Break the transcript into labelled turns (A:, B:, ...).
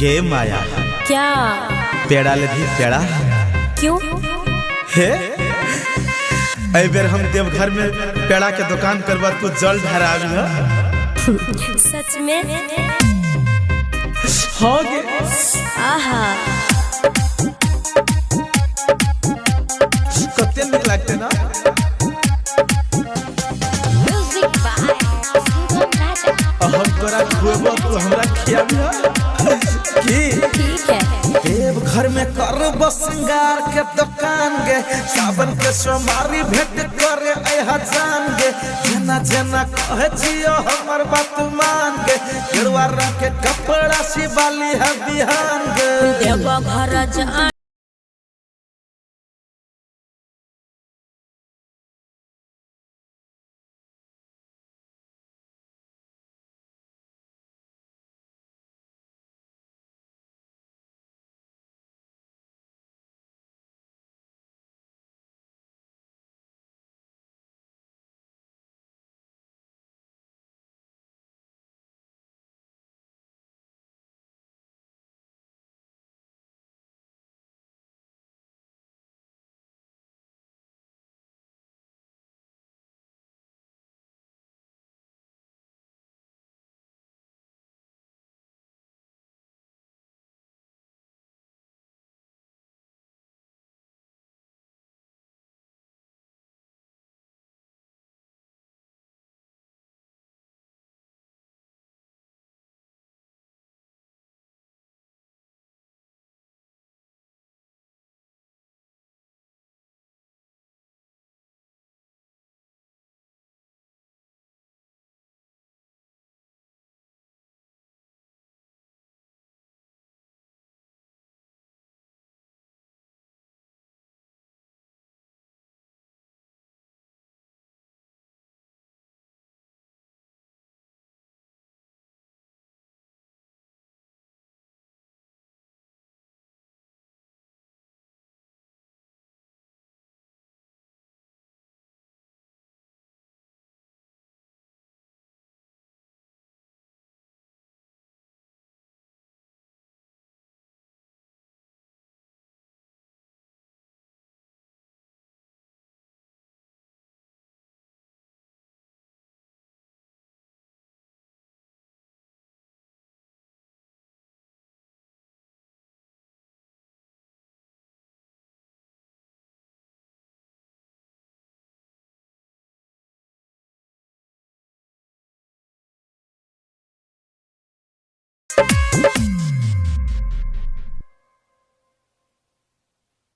A: गे माया
B: क्या
A: पेड़ा ले भी पेड़ा
B: क्यों?
A: हे ऐ बेर हम देवघर में पेड़ा के दुकान करवा तू जल ढरावी है।
B: सच में?
A: हाँ गे
B: आहा
A: कते नीक लागते ना। हम तोरा खुएबो तू हमरा खियाबी की?
B: ठीक है।
A: देवघर में करब श्रृंगार के दुकान गे, सावन के सोमारी भेंट करे जान गे। जना जना कहे जियो हमर बात मान गे, गेरुआ रंग के कपड़ा सिवाली है बिहान गे।
B: देवघर जाना